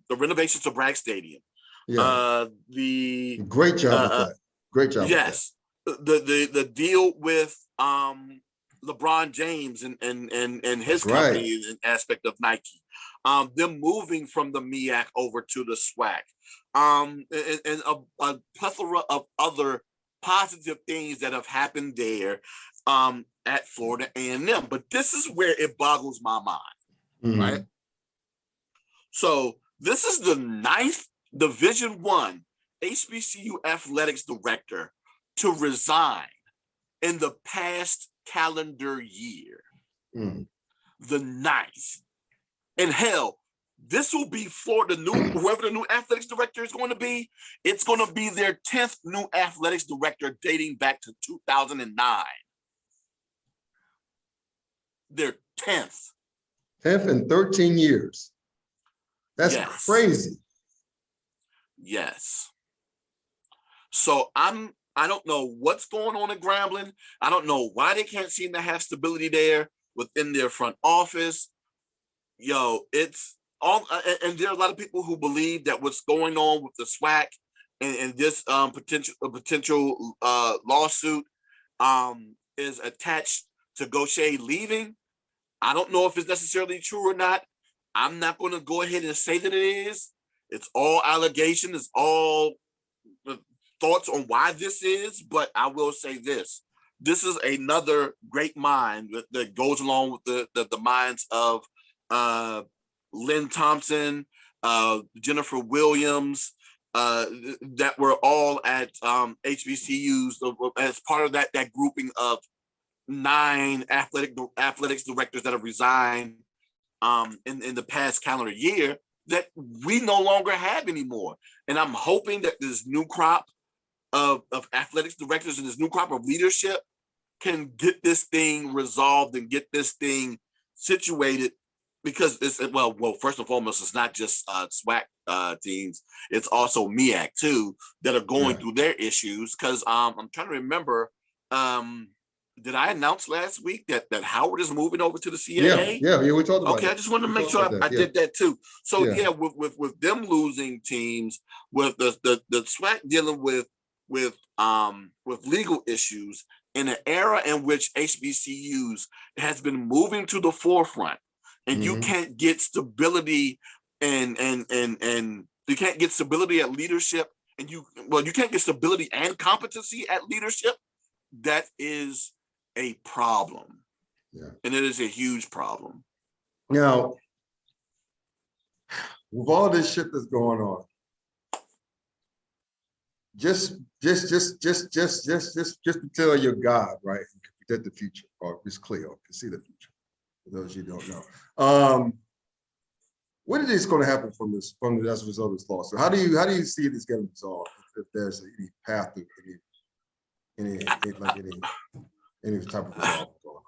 renovations to Bragg Stadium. Yeah. The Great job with that. Great job. Yes. The deal with LeBron James and his company and aspect of Nike. Them moving from the MEAC over to the SWAC. And a plethora of other positive things that have happened there at Florida A&M. But this is where it boggles my mind, right? So this is the 9th Division I HBCU athletics director to resign in the past calendar year. The 9th. And hell, this will be Florida whoever the new athletics director is going to be, it's going to be their 10th new athletics director dating back to 2009. Their 10th. 10th in 13 years. That's crazy. Yes. So I don't know what's going on at Grambling. I don't know why they can't seem to have stability there within their front office. Yo, it's all, and there are a lot of people who believe that what's going on with the SWAC and this potential lawsuit is attached to Gaucher leaving. I don't know if it's necessarily true or not. I'm not going to go ahead and say that it is. It's all allegation. It's all thoughts on why this is. But I will say this. This is another great mind that goes along with the minds of Lynn Thompson, Jennifer Williams, that were all at HBCUs as part of that grouping of 9 athletics directors that have resigned in the past calendar year that we no longer have anymore. And I'm hoping that this new crop of athletics directors and this new crop of leadership can get this thing resolved and get this thing situated, because it's well, first and foremost, it's not just SWAC teams, it's also MEAC too that are going through their issues. Because I'm trying to remember, did I announce last week that Howard is moving over to the CAA? Yeah, we talked about Okay, I just wanted to make sure I did that too. So with them losing teams, with the SWAC dealing with legal issues in an era in which HBCUs has been moving to the forefront, and you can't get stability and you can't get stability at leadership, and you can't get stability and competency at leadership. That is a problem. Yeah. And it is a huge problem. Now, with all this shit that's going on, just to tell your God, right, and predict the future, or it's clear, can see the future, for those you don't know. What is going to happen from this as a result of this lawsuit? How do you see this getting resolved, if there's any path to any type of resolve going on?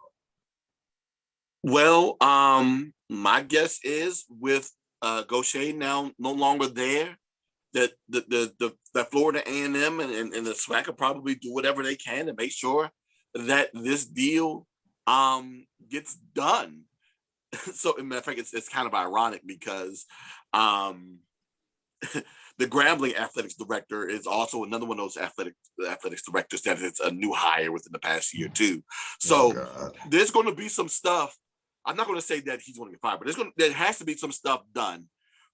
Well, my guess is with Gaucher now no longer there, that that Florida A&M and the SWAC will probably do whatever they can to make sure that this deal gets done. So, in matter of fact, it's kind of ironic because the Grambling athletics director is also another one of those athletics directors that is a new hire within the past year too. So there's going to be some stuff. I'm not going to say that he's going to get fired, but there has to be some stuff done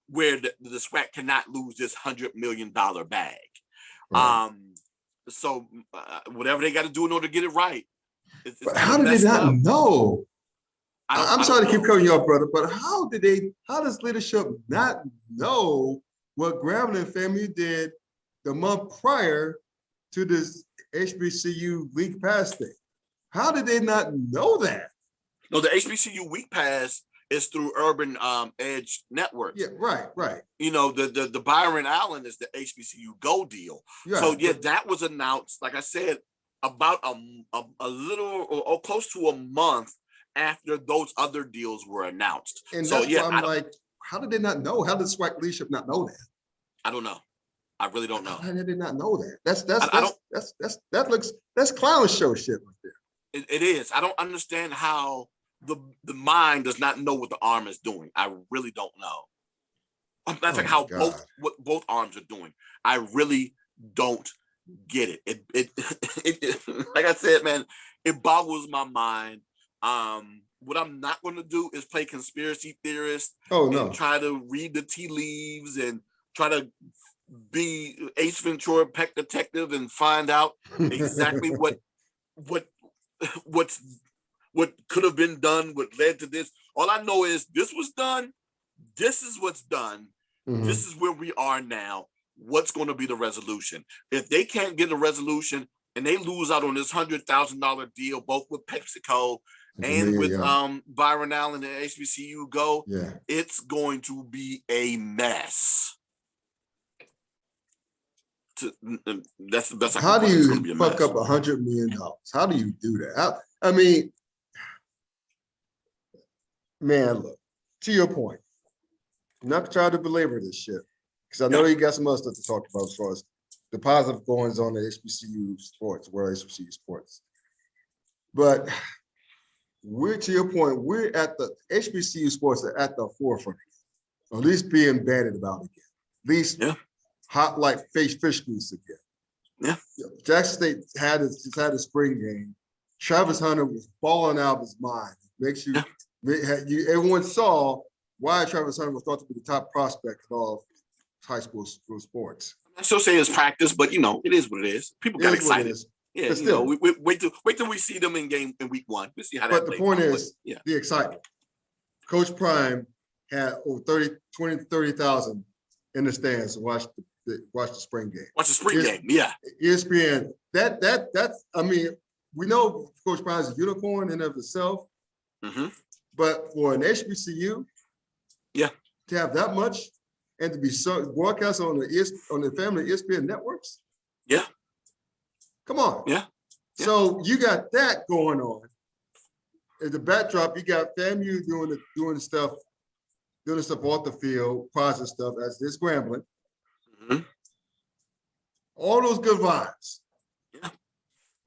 where the SWAC cannot lose this $100 million bag. Right. So whatever they got to do in order to get it right. But how did they not know? I'm sorry to keep cutting you off, brother, but how does leadership not know what Grambling family did the month prior to this HBCU Week Pass thing? How did they not know that? No, the HBCU Week Pass is through Urban Edge Networks. Yeah, right. You know, the Byron Allen is the HBCU Go deal. Yeah, so that was announced, like I said, about a little or close to a month after those other deals were announced. And so that's why I'm like, how did they not know? How did SWAC leadership not know that? I don't know. I really don't know. How did they not know that? That's Klown show shit right there. It is. I don't understand how the mind does not know what the arm is doing. I really don't know. That's Oh like how my God. both arms are doing. I really don't get it. It like I said, man, it boggles my mind. What I'm not going to do is play conspiracy theorist Oh and no. try to read the tea leaves and try to be Ace Ventura, Pet Detective, and find out exactly what what's what could have been done, what led to this. All I know is this was done. This is what's done. Mhm. This is where we are now. What's going to be the resolution? If they can't get a resolution and they lose out on this $100,000 deal, both with PepsiCo and with Yeah. Byron Allen and HBCU Go, Yeah. it's going to be a mess. That's the best I How can do put it. It's going to be you a fuck mess. up $100 million? How do you do that? I mean, man, look, to your point, I'm not trying to belabor this shit, because I know you got some other stuff to talk about as far as the positive goings on at HBCU Sports, World HBCU Sports. But we're, to your point, we're at the HBCU Sports are at the forefront, at least being batted about again, at least hot like fish grease again. Yeah. Jackson State had his spring game. Travis Hunter was balling out of his mind. Makes you, everyone saw why Travis Hunter was thought to be the top prospect of all high school sports. I still say it's practice, but it is what it is. People got excited. Yeah, but still, we wait till we see them in week one. We'll see how that plays. But the point is, the excitement. Coach Prime had over 30,000 in the stands to watch the spring game. Watch the spring game, yeah. ESPN, that's, I mean, we know Coach Prime is a unicorn in and of itself, but for an HBCU, to have that much and to be broadcast on the family ESPN networks, come on, So you got that going on. As the backdrop, you got FAMU doing stuff off the field, positive stuff as they're scrambling. All those good vibes.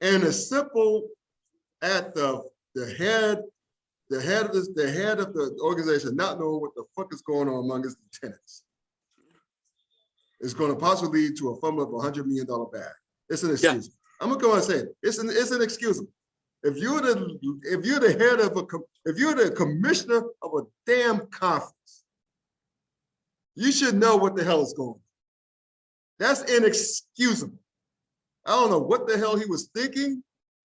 And it's simple at the head of the organization not knowing what the fuck is going on among his lieutenants. It's going to possibly lead to a fumble of $100 million bag. It's an excuse. I'm gonna go and say it. It's an excuse. If you're the commissioner of a damn conference, you should know what the hell is going on. That's inexcusable. I don't know what the hell he was thinking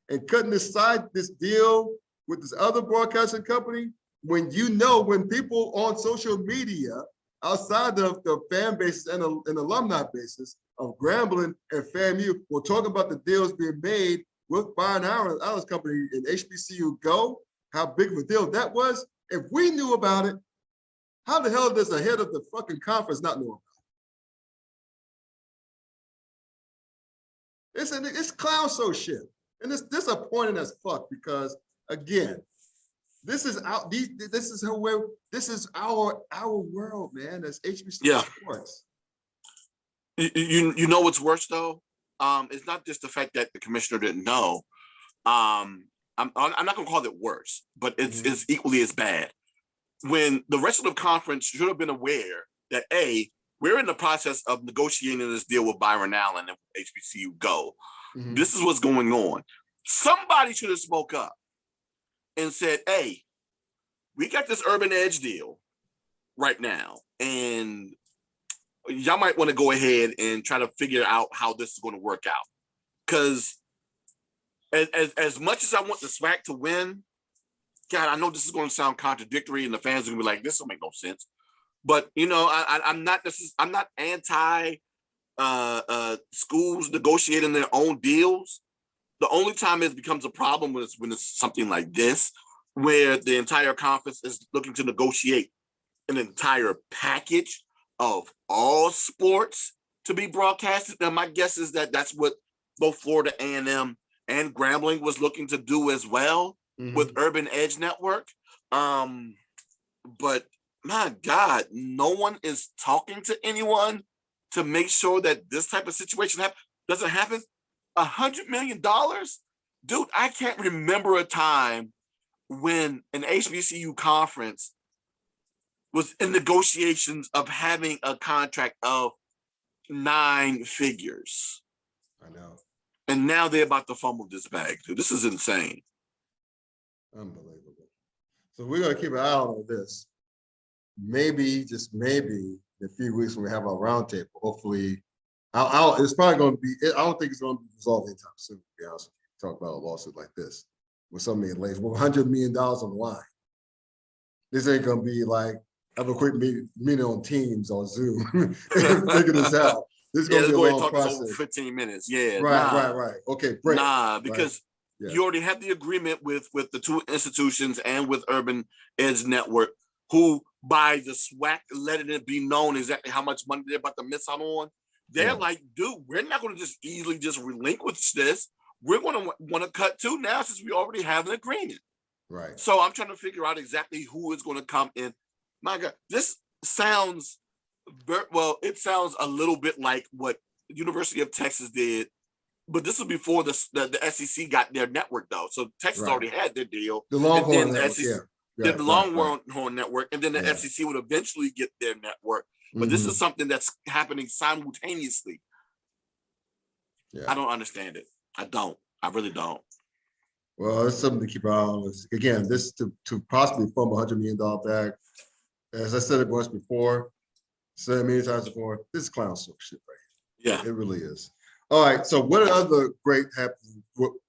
and cutting this deal with this other broadcasting company when people on social media outside of the fan bases and alumni basis of Grambling and FAMU will talk about the deals being made with Byron Allen's company in HBCU Go, how big of a deal that was. If we knew about it, how the hell does the head of the fucking conference not know about it? It's clown show shit. And it's disappointing as fuck because, again, this is our world, man. That's HBCU Sports. You know what's worse though? It's not just the fact that the commissioner didn't know. I'm not gonna call it worse, but it's equally as bad. When the rest of the conference should have been aware that we're in the process of negotiating this deal with Byron Allen and HBCU Go. This is what's going on. Somebody should have spoke up and said, "Hey, we got this Urban Edge deal right now, and y'all might want to go ahead and try to figure out how this is going to work out." Because as much as I want the SWAC to win, God, I know this is going to sound contradictory, and the fans are going to be like, "This don't make no sense." But I'm not anti schools negotiating their own deals. The only time it becomes a problem is when it's something like this, where the entire conference is looking to negotiate an entire package of all sports to be broadcasted. Now, my guess is that that's what both Florida A&M and Grambling was looking to do as well with Urban Edge Network. But my God, no one is talking to anyone to make sure that this type of situation doesn't happen. $100 million? Dude, I can't remember a time when an HBCU conference was in negotiations of having a contract of 9 figures. I know. And now they're about to fumble this bag, dude. This is insane. Unbelievable. So we're gonna keep an eye on this. Maybe, just maybe, in a few weeks when we have our roundtable, hopefully, it's probably going to be. I don't think it's going to be resolved anytime soon. To be honest, talk about a lawsuit like this with so many layers, with $100 million on the line. This ain't going to be like have a quick meeting on Teams or Zoom, figure this out. This is going to be a long process. Over 15 minutes. Yeah. Right. Okay, break. Because you already have the agreement with the 2 institutions and with Urban Edge Network, who by the SWAC letting it be known exactly how much money they're about to miss out on. They're like, dude, we're not going to just easily just relinquish this. We're going to want to cut too now since we already have an agreement. Right. So I'm trying to figure out exactly who is going to come in. My God, this sounds it sounds a little bit like what University of Texas did, but this was before the SEC got their network though. So Texas already had their deal. The Longhorn Network, the Longhorn Network, and then the SEC would eventually get their network. But this is something that's happening simultaneously. Yeah. I don't understand it. I don't. I really don't. Well, it's something to keep an eye on. Again, this to possibly form $100 million bag. As I said it once before, said it many times before, this is clown shit right here. Yeah. It really is. All right. So what other great happened?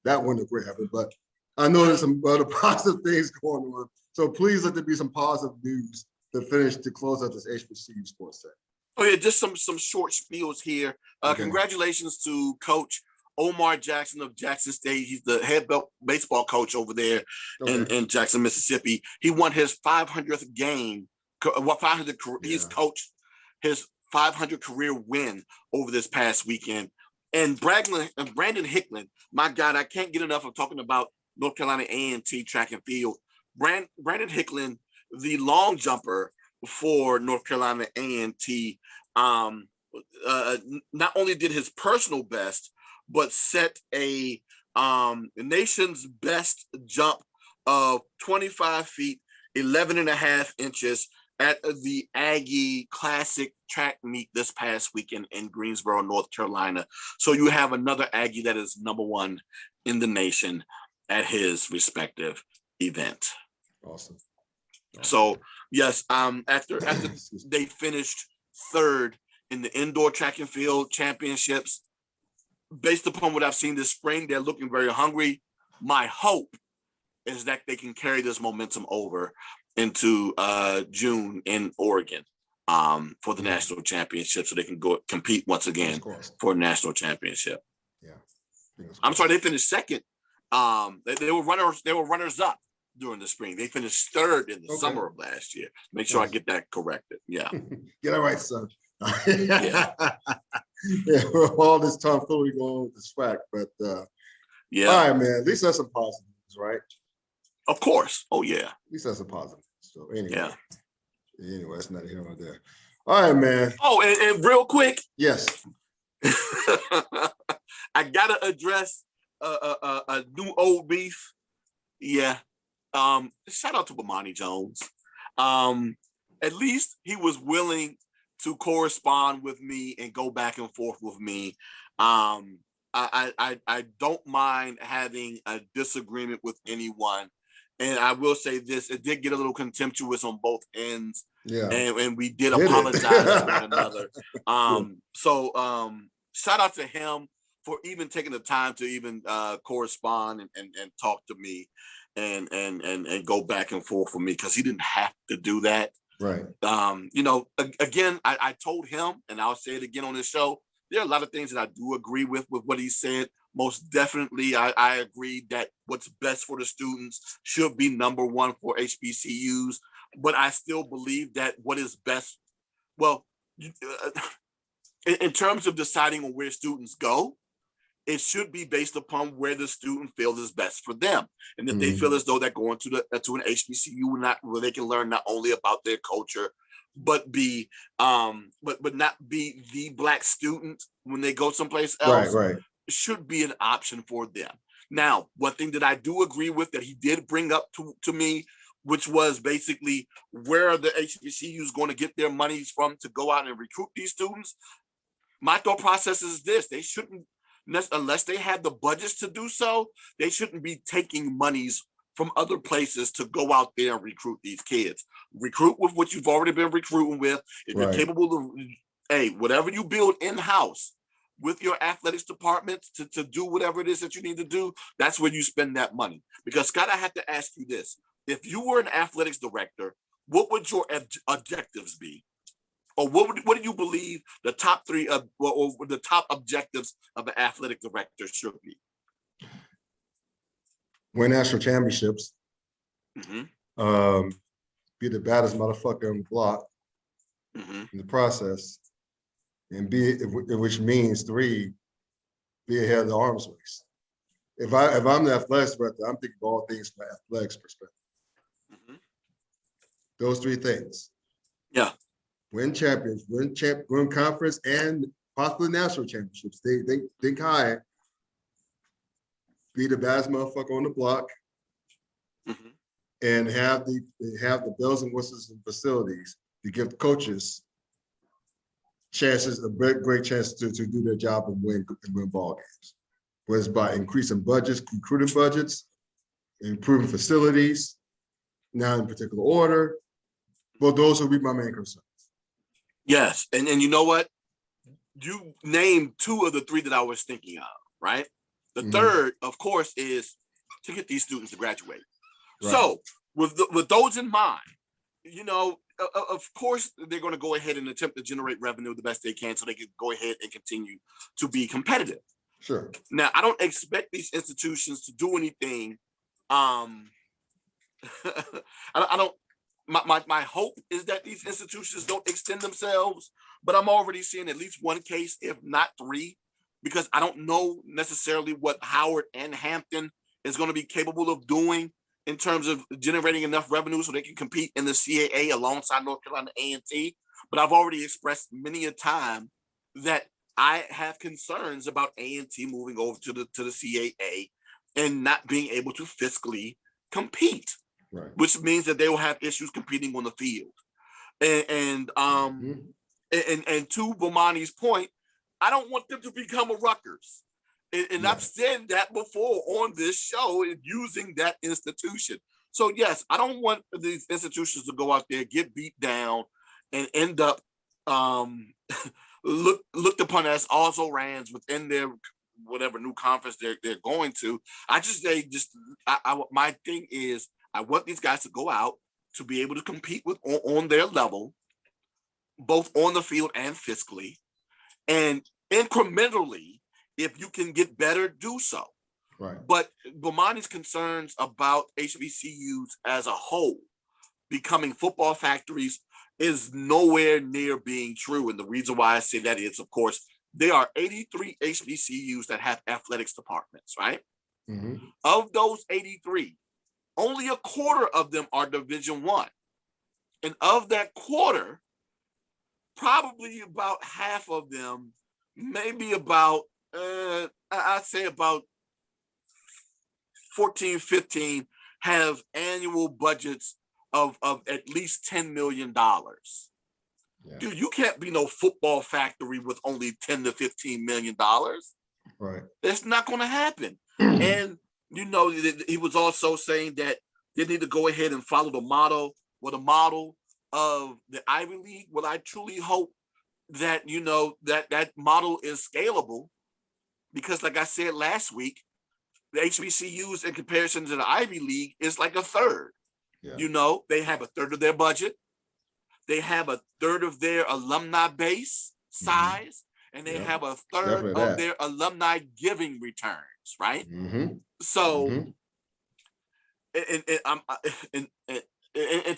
That wasn't a great happen, but I know there's some other positive things going on. So please let there be some positive news to close out this HBCU Sports set. Oh yeah, just some short spiels here. Congratulations to Coach Omar Jackson of Jackson State. He's the head baseball coach over there in Jackson, Mississippi. He won his 500th game. He's coached his 500 career win over this past weekend. And Brandon Hickland, my God, I can't get enough of talking about North Carolina A&T track and field. Brandon Hickland, the long jumper for North Carolina A&T, not only did his personal best, but set a nation's best jump of 25 feet, 11 and a half inches at the Aggie Classic track meet this past weekend in Greensboro, North Carolina. So you have another Aggie that is #1 in the nation at his respective event. Awesome. So yes, after they finished 3rd in the indoor track and field championships, based upon what I've seen this spring, they're looking very hungry. My hope is that they can carry this momentum over into June in Oregon for the national championship, so they can go compete once again for a national championship. Yeah, I'm sorry, they finished 2nd. They were runners up during the spring. They finished 3rd in the summer of last year. Make sure I get that corrected. Yeah. Get it right, son. All this tomfoolery going on with the SWAC, but all right, man. At least that's some positive news, right? Of course. Oh yeah. At least that's a positive. So anyway, that's not here nor there. All right, man. Oh, and real quick. Yes. I gotta address a new old beef. Yeah. Shout out to Bomani Jones. At least he was willing to correspond with me and go back and forth with me. I don't mind having a disagreement with anyone. And I will say this, it did get a little contemptuous on both ends. Yeah. And we did apologize to one another. So shout out to him for even taking the time to even correspond and talk to me and go back and forth with me, because he didn't have to do that. Right. Again, I told him, and I'll say it again on this show, there are a lot of things that I do agree with what he said. Most definitely, I agree that what's best for the students should be #1 for HBCUs. But I still believe that what is best, well, in terms of deciding on where students go, it should be based upon where the student feels is best for them. And if they feel as though they're going to an HBCU where they can learn not only about their culture, but not be the Black student when they go someplace else, should be an option for them. Now, one thing that I do agree with that he did bring up to me, which was basically where are the HBCUs going to get their monies from to go out and recruit these students? My thought process is this: they shouldn't, unless they have the budgets to do so, they shouldn't be taking monies from other places to go out there and recruit these kids. Recruit with what you've already been recruiting with. If you're capable of, hey, whatever you build in-house with your athletics departments to do whatever it is that you need to do, that's where you spend that money. Because Scott, I have to ask you this. If you were an athletics director, what would your objectives be? Or what do you believe the top three of, or the top objectives of an athletic director should be? Win national championships. Mm-hmm. Be the baddest motherfucker on the block in the process, and which means 3, be ahead of the arms race. If I'm the athletics director, I'm thinking of all things from an athletics perspective. Those 3 things. Yeah. Win champions, win conference, and possibly national championships. They think high. Be the baddest motherfucker on the block, and have the bells and whistles and facilities to give coaches chances, a great chance to do their job and win ball games. Whether it's by increasing budgets, recruiting budgets, improving facilities, not in particular order. But those will be my main concerns. Yes, and you know what? You named 2 of the 3 that I was thinking of, right? The third, of course, is to get these students to graduate. Right. So with those in mind, you know, of course, they're going to go ahead and attempt to generate revenue the best they can so they can go ahead and continue to be competitive. Sure. Now, I don't expect these institutions to do anything. I don't. My hope is that these institutions don't extend themselves, but I'm already seeing at least 1 case, if not 3, because I don't know necessarily what Howard and Hampton is going to be capable of doing in terms of generating enough revenue so they can compete in the CAA alongside North Carolina A&T. But I've already expressed many a time that I have concerns about A&T moving over to the CAA and not being able to fiscally compete, right, which means that they will have issues competing on the field. And to Bomani's point, I don't want them to become a Rutgers. And I've said that before on this show using that institution. So yes, I don't want these institutions to go out there, get beat down, and end up looked upon as also rans within their whatever new conference they're going to. My thing is I want these guys to go out to be able to compete with on their level, both on the field and fiscally, and incrementally. If you can get better, do so. Right. But Bomani's concerns about HBCUs as a whole becoming football factories is nowhere near being true. And the reason why I say that is, of course, there are 83 HBCUs that have athletics departments, right? Mm-hmm. Of those 83, only a quarter of them are Division I. And of that quarter, probably about half of them, maybe about I'd say about 14, 15 have annual budgets of at least $10 million. Yeah. Dude, you can't be no football factory with only $10 to $15 million. Right. That's not going to happen. And, you know, he was also saying that they need to go ahead and follow the model of the Ivy League. Well, I truly hope that, you know, that model is scalable. Because like I said last week, the HBCUs in comparison to the Ivy League is like a third. Yeah. You know, they have a third of their budget. They have a third of their alumni base size. And they have a third of their alumni giving returns, right? Mm-hmm. So, and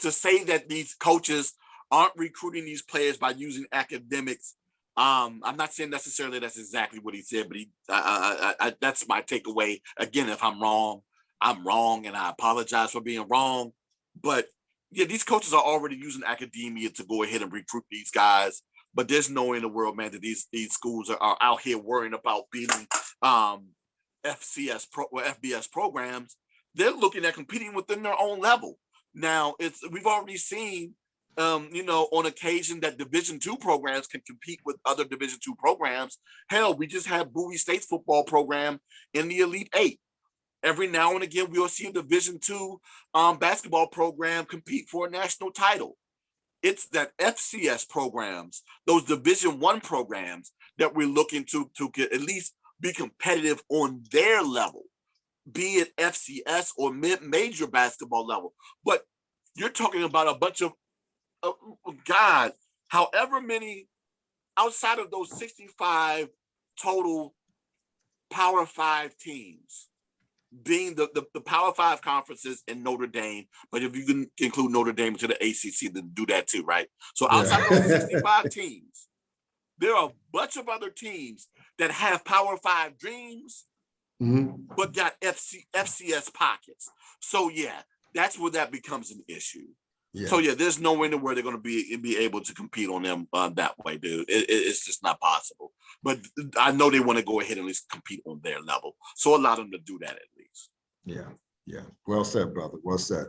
to say that these coaches aren't recruiting these players by using academics, I'm not saying necessarily that's exactly what he said, but that's my takeaway. Again, if I'm wrong, I'm wrong, and I apologize for being wrong. But yeah, these coaches are already using academia to go ahead and recruit these guys. But there's no way in the world, man, that these schools are out here worrying about beating FBS programs, they're looking at competing within their own level. Now, we've already seen, on occasion that Division II programs can compete with other Division II programs. Hell, we just had Bowie State's football program in the Elite Eight. Every now and again, we'll see a Division II basketball program compete for a national title. It's that FCS programs, those Division I programs, that we're looking to get, at least be competitive on their level, be it FCS or mid-major basketball level. But you're talking about a bunch of, however many, outside of those 65 total Power 5 teams, being the Power 5 conferences in Notre Dame, but if you can include Notre Dame into the ACC, then do that too, right? So outside of those 65 teams, there are a bunch of other teams that have Power 5 dreams, but got FCS pockets. So yeah, that's where that becomes an issue. Yeah. So yeah, there's no way in the world they're going to be able to compete on them that way, dude. It's just not possible. But I know they want to go ahead and at least compete on their level. So allow them to do that at least. Yeah. Well said, brother. Well said.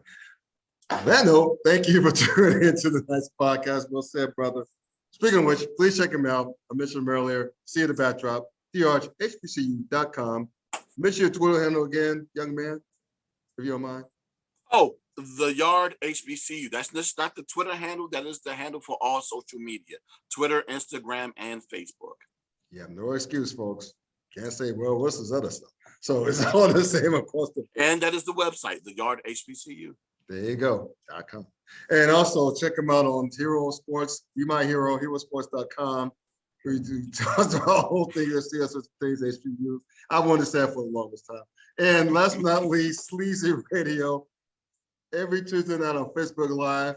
On that note, thank you for tuning into the next podcast. Well said, brother. Speaking of which, please check him out. I mentioned him earlier. See the backdrop. HBCU.com. Mention your Twitter handle again, young man, if you don't mind. Oh, the Yard HBCU. That's just not the Twitter handle. That is the handle for all social media: Twitter, Instagram, and Facebook. Yeah, no excuse, folks. Can't say, well, what's this other stuff? So it's all the same across the. And that is the website, the Yard HBCU. There you go. .com. And also check them out on Hero Sports. Be My Hero, herosports.com. We do talk about the whole thing. You'll see us with things HBCU. I wanted to say that for the longest time. And last but not least, Sleazy Radio. Every Tuesday night on Facebook Live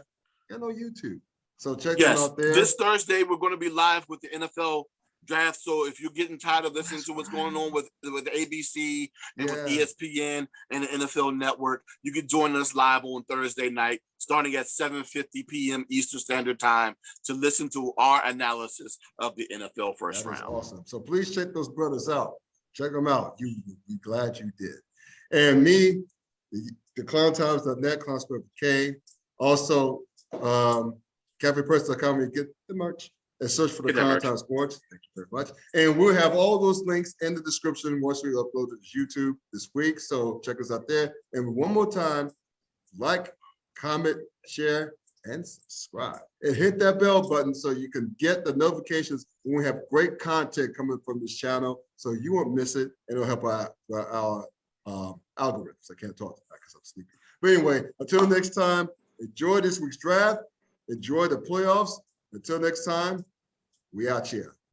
and on YouTube. So check them out there. This Thursday, we're going to be live with the NFL draft. So if you're getting tired of listening to what's going on with ABC and with ESPN and the NFL Network, you can join us live on Thursday night, starting at 7:50 p.m. Eastern Standard Time, to listen to our analysis of the NFL first round. Awesome. So please check those brothers out. Check them out. You'll be glad you did. And me, the clowntimes.net, Klown spelled with K. Also, cafepress.com, you get the merch and search for the Klown Time Sports. Thank you very much. And we'll have all those links in the description once we upload it to YouTube this week. So check us out there. And one more time, like, comment, share, and subscribe. And hit that bell button so you can get the notifications when we have great content coming from this channel, so you won't miss it, and it'll help our algorithms. I can't talk to that because I'm sleepy. But anyway, until next time, enjoy this week's draft. Enjoy the playoffs. Until next time, we out here.